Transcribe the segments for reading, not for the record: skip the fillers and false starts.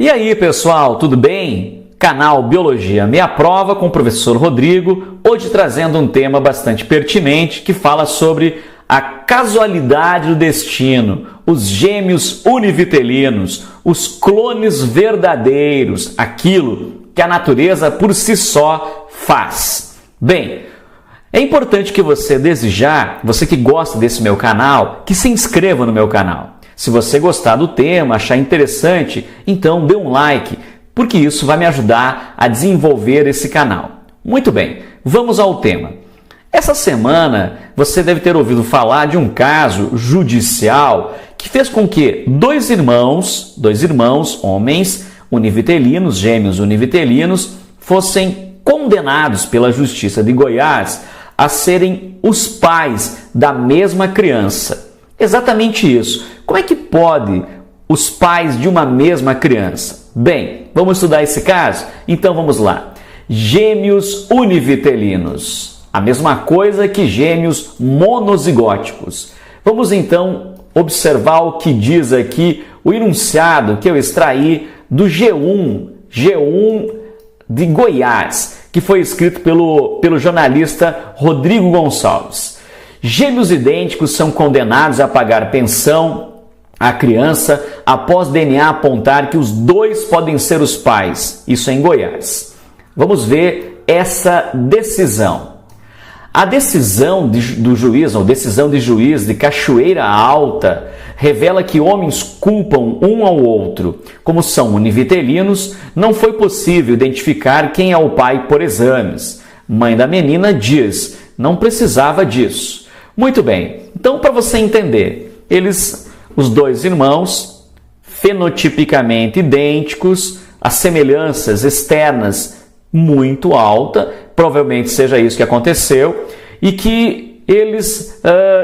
E aí, pessoal, tudo bem? Canal Biologia Meia Prova com o professor Rodrigo, hoje trazendo um tema bastante pertinente que fala sobre a casualidade do destino, os gêmeos univitelinos, os clones verdadeiros, aquilo que a natureza por si só faz. Bem, é importante que você, desde já, você que gosta desse meu canal, que se inscreva no meu canal. Se você gostar do tema, achar interessante, então dê um like, porque isso vai me ajudar a desenvolver esse canal. Muito bem, vamos ao tema. Essa semana você deve ter ouvido falar de um caso judicial que fez com que dois irmãos, homens univitelinos, gêmeos univitelinos, fossem condenados pela Justiça de Goiás a serem os pais da mesma criança. Exatamente isso. Como é que pode os pais de uma mesma criança? Bem, vamos estudar esse caso? Então vamos lá. Gêmeos univitelinos. A mesma coisa que gêmeos monozigóticos. Vamos então observar o que diz aqui o enunciado que eu extraí do G1 de Goiás, que foi escrito pelo jornalista Rodrigo Gonçalves. Gêmeos idênticos são condenados a pagar pensão à criança após DNA apontar que os dois podem ser os pais. Isso é em Goiás. Vamos ver essa decisão. A decisão do juiz, ou decisão de juiz de Cachoeira Alta, revela que homens culpam um ao outro. Como são univitelinos, não foi possível identificar quem é o pai por exames. Mãe da menina diz, não precisava disso. Muito bem, então para você entender, os dois irmãos, fenotipicamente idênticos, as semelhanças externas muito alta, provavelmente seja isso que aconteceu, e que eles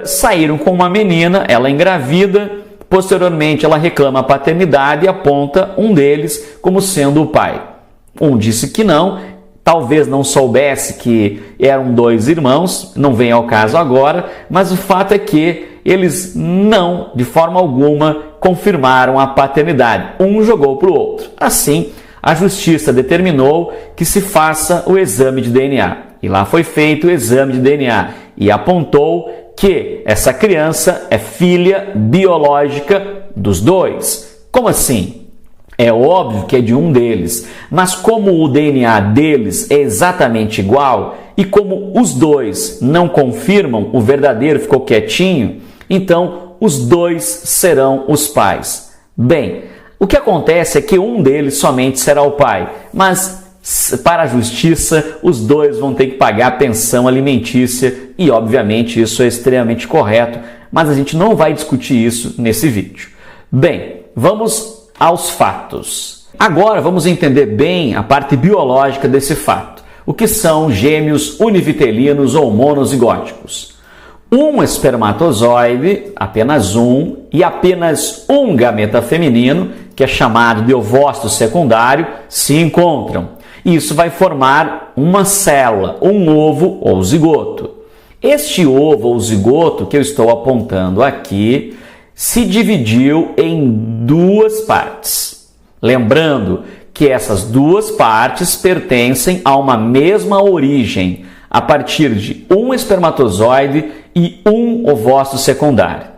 saíram com uma menina, ela engravida, posteriormente ela reclama a paternidade e aponta um deles como sendo o pai. Um disse que não, talvez não soubesse que eram dois irmãos, não vem ao caso agora, mas o fato é que eles não, de forma alguma, confirmaram a paternidade. Um jogou para o outro. Assim, a justiça determinou que se faça o exame de DNA. E lá foi feito o exame de DNA e apontou que essa criança é filha biológica dos dois. Como assim? É óbvio que é de um deles, mas como o DNA deles é exatamente igual e como os dois não confirmam, o verdadeiro ficou quietinho, então os dois serão os pais. Bem, o que acontece é que um deles somente será o pai, mas para a justiça os dois vão ter que pagar a pensão alimentícia e obviamente isso é extremamente correto, mas a gente não vai discutir isso nesse vídeo. Bem, vamos aos fatos. Agora vamos entender bem a parte biológica desse fato. O que são gêmeos univitelinos ou monozigóticos? Um espermatozoide, apenas um, e apenas um gameta feminino, que é chamado de ovócito secundário, se encontram. Isso vai formar uma célula, um ovo ou zigoto. Este ovo ou zigoto que eu estou apontando aqui se dividiu em duas partes. Lembrando que essas duas partes pertencem a uma mesma origem, a partir de um espermatozoide e um ovócito secundário.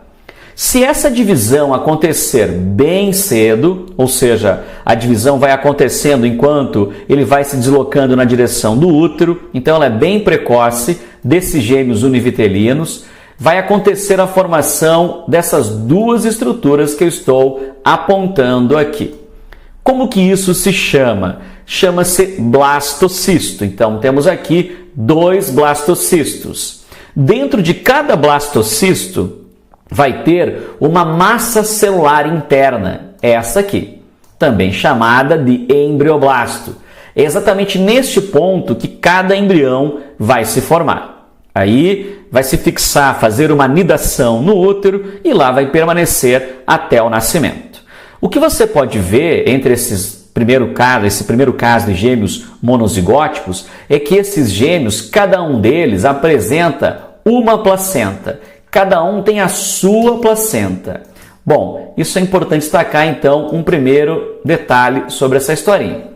Se essa divisão acontecer bem cedo, ou seja, a divisão vai acontecendo enquanto ele vai se deslocando na direção do útero, então ela é bem precoce, desses gêmeos univitelinos, vai acontecer a formação dessas duas estruturas que eu estou apontando aqui. Como que isso se chama? Chama-se blastocisto. Então, temos aqui dois blastocistos. Dentro de cada blastocisto vai ter uma massa celular interna, essa aqui, também chamada de embrioblasto. É exatamente neste ponto que cada embrião vai se formar. Aí vai se fixar, fazer uma nidação no útero e lá vai permanecer até o nascimento. O que você pode ver entre esse primeiro caso de gêmeos monozigóticos é que esses gêmeos, cada um deles apresenta uma placenta. Cada um tem a sua placenta. Bom, isso é importante destacar então um primeiro detalhe sobre essa historinha.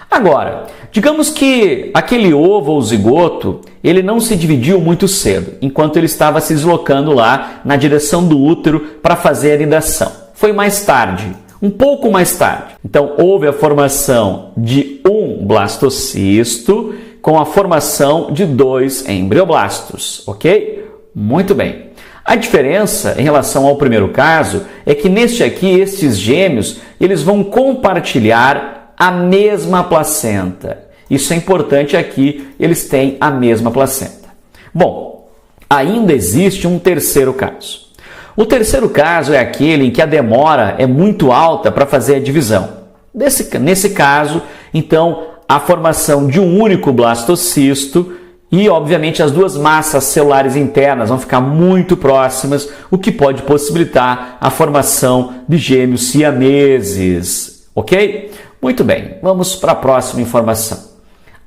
Agora, digamos que aquele ovo ou zigoto, ele não se dividiu muito cedo, enquanto ele estava se deslocando lá na direção do útero para fazer a anidação. Foi mais tarde, um pouco mais tarde. Então, houve a formação de um blastocisto com a formação de 2 embrioblastos, ok? Muito bem. A diferença em relação ao primeiro caso é que neste aqui, estes gêmeos, eles vão compartilhar a mesma placenta. Isso é importante aqui, eles têm a mesma placenta. Bom, ainda existe um terceiro caso. O terceiro caso é aquele em que a demora é muito alta para fazer a divisão. Nesse caso, então, a formação de um único blastocisto e, obviamente, as duas massas celulares internas vão ficar muito próximas, o que pode possibilitar a formação de gêmeos siameses, ok? Muito bem, vamos para a próxima informação.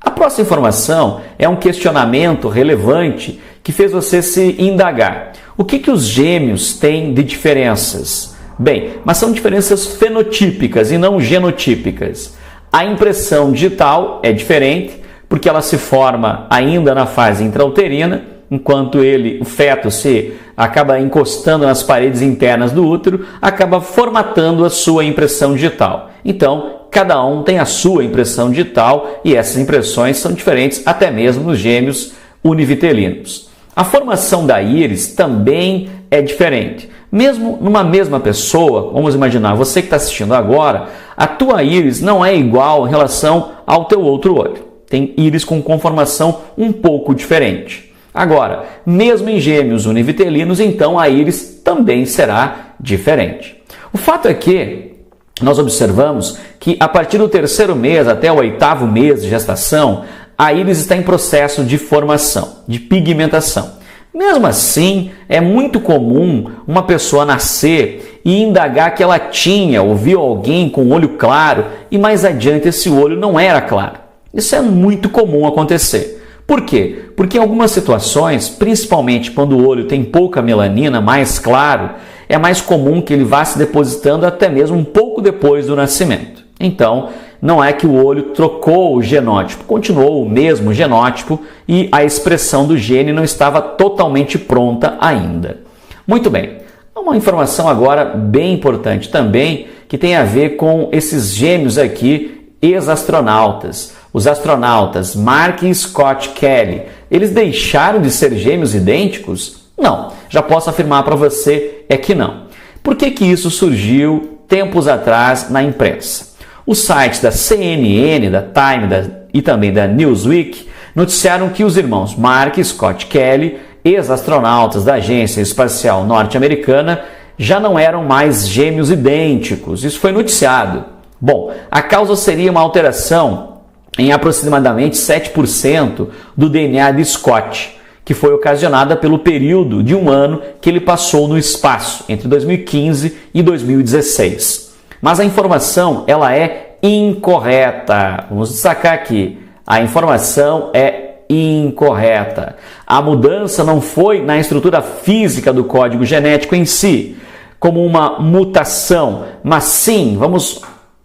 A próxima informação é um questionamento relevante que fez você se indagar. O que os gêmeos têm de diferenças? Bem, mas são diferenças fenotípicas e não genotípicas. A impressão digital é diferente porque ela se forma ainda na fase intrauterina, enquanto o feto se acaba encostando nas paredes internas do útero, acaba formatando a sua impressão digital. Então, cada um tem a sua impressão digital e essas impressões são diferentes até mesmo nos gêmeos univitelinos. A formação da íris também é diferente. Mesmo numa mesma pessoa, vamos imaginar, você que está assistindo agora, a tua íris não é igual em relação ao teu outro olho. Tem íris com conformação um pouco diferente. Agora, mesmo em gêmeos univitelinos, então a íris também será diferente. O fato é que nós observamos que a partir do 3º mês até o 8º mês de gestação, a íris está em processo de formação, de pigmentação. Mesmo assim, é muito comum uma pessoa nascer e indagar que ela tinha ou viu alguém com olho claro e mais adiante esse olho não era claro. Isso é muito comum acontecer. Por quê? Porque em algumas situações, principalmente quando o olho tem pouca melanina, mais claro, é mais comum que ele vá se depositando até mesmo um pouco depois do nascimento. Então, não é que o olho trocou o genótipo, continuou o mesmo genótipo e a expressão do gene não estava totalmente pronta ainda. Muito bem, uma informação agora bem importante também, que tem a ver com esses gêmeos aqui, ex-astronautas. Os astronautas Mark e Scott Kelly, eles deixaram de ser gêmeos idênticos? Não, já posso afirmar para você é que não. Por que isso surgiu tempos atrás na imprensa? Os sites da CNN, da Time e também da Newsweek noticiaram que os irmãos Mark e Scott Kelly, ex-astronautas da Agência Espacial Norte-Americana, já não eram mais gêmeos idênticos. Isso foi noticiado. Bom, a causa seria uma alteração em aproximadamente 7% do DNA de Scott, que foi ocasionada pelo período de um ano que ele passou no espaço, entre 2015 e 2016. Mas a informação ela é incorreta. Vamos destacar aqui, a informação é incorreta. A mudança não foi na estrutura física do código genético em si, como uma mutação, mas sim, vamos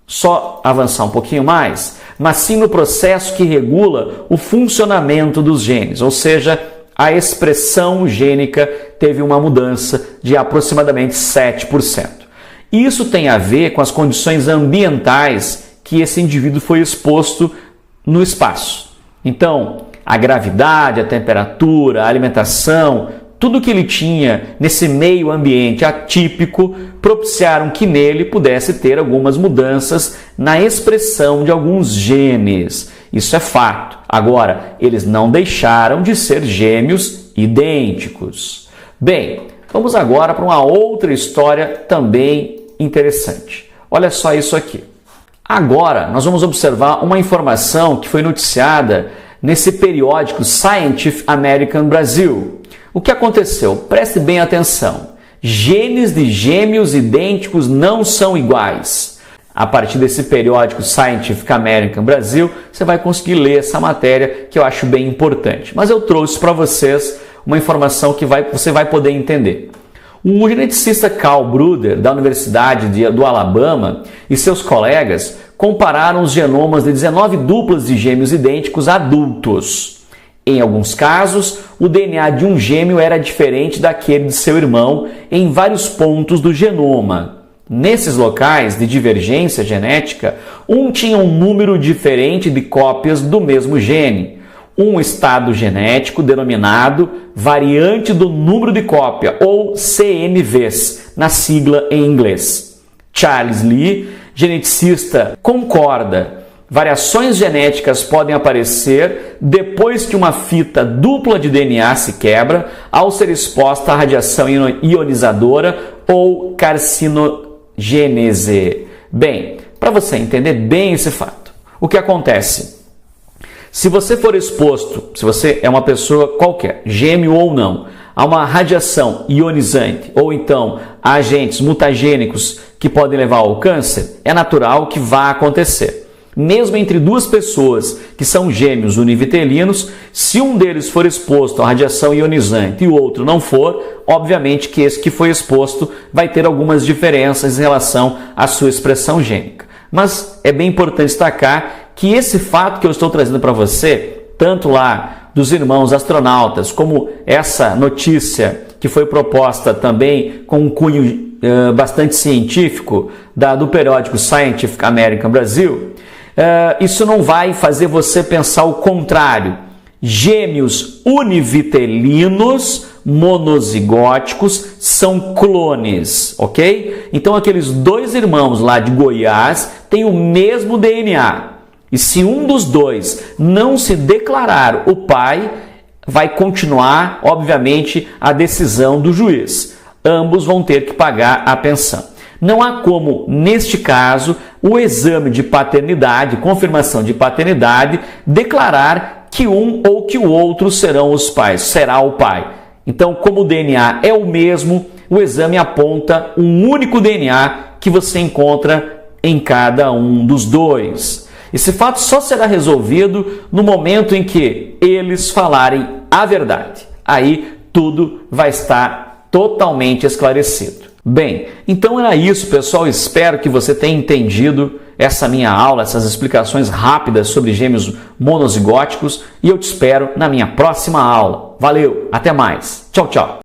só avançar um pouquinho mais, mas sim no processo que regula o funcionamento dos genes, ou seja, a expressão gênica teve uma mudança de aproximadamente 7%. Isso tem a ver com as condições ambientais que esse indivíduo foi exposto no espaço. Então, a gravidade, a temperatura, a alimentação, tudo que ele tinha nesse meio ambiente atípico propiciaram que nele pudesse ter algumas mudanças na expressão de alguns genes. Isso é fato. Agora, eles não deixaram de ser gêmeos idênticos. Bem, vamos agora para uma outra história também interessante. Olha só isso aqui. Agora, nós vamos observar uma informação que foi noticiada nesse periódico Scientific American Brasil. O que aconteceu? Preste bem atenção. Genes de gêmeos idênticos não são iguais. A partir desse periódico Scientific American Brasil, você vai conseguir ler essa matéria que eu acho bem importante. Mas eu trouxe para vocês uma informação que você vai poder entender. O geneticista Carl Brudder, da Universidade do Alabama, e seus colegas compararam os genomas de 19 duplas de gêmeos idênticos adultos. Em alguns casos, o DNA de um gêmeo era diferente daquele de seu irmão em vários pontos do genoma. Nesses locais de divergência genética, um tinha um número diferente de cópias do mesmo gene, um estado genético denominado variante do número de cópia, ou CNVs, na sigla em inglês. Charles Lee, geneticista, concorda. Variações genéticas podem aparecer depois que uma fita dupla de DNA se quebra ao ser exposta à radiação ionizadora ou carcinogênese. Bem, para você entender bem esse fato, o que acontece? Se você for exposto, se você é uma pessoa qualquer, gêmeo ou não, a uma radiação ionizante ou então a agentes mutagênicos que podem levar ao câncer, é natural que vá acontecer. Mesmo entre duas pessoas que são gêmeos univitelinos, se um deles for exposto à radiação ionizante e o outro não for, obviamente que esse que foi exposto vai ter algumas diferenças em relação à sua expressão gênica. Mas é bem importante destacar que esse fato que eu estou trazendo para você, tanto lá dos irmãos astronautas, como essa notícia que foi proposta também com um cunho bastante científico do periódico Scientific American Brasil, isso não vai fazer você pensar o contrário. Gêmeos univitelinos monozigóticos são clones, ok? Então aqueles dois irmãos lá de Goiás têm o mesmo DNA. E se um dos dois não se declarar o pai, vai continuar, obviamente, a decisão do juiz. Ambos vão ter que pagar a pensão. Não há como, neste caso, o exame de paternidade, confirmação de paternidade, declarar que um ou que o outro serão os pais, será o pai. Então, como o DNA é o mesmo, o exame aponta um único DNA que você encontra em cada um dos dois. Esse fato só será resolvido no momento em que eles falarem a verdade. Aí tudo vai estar totalmente esclarecido. Bem, então era isso, pessoal. Espero que você tenha entendido essa minha aula, essas explicações rápidas sobre gêmeos monozigóticos, e eu te espero na minha próxima aula. Valeu, até mais. Tchau, tchau.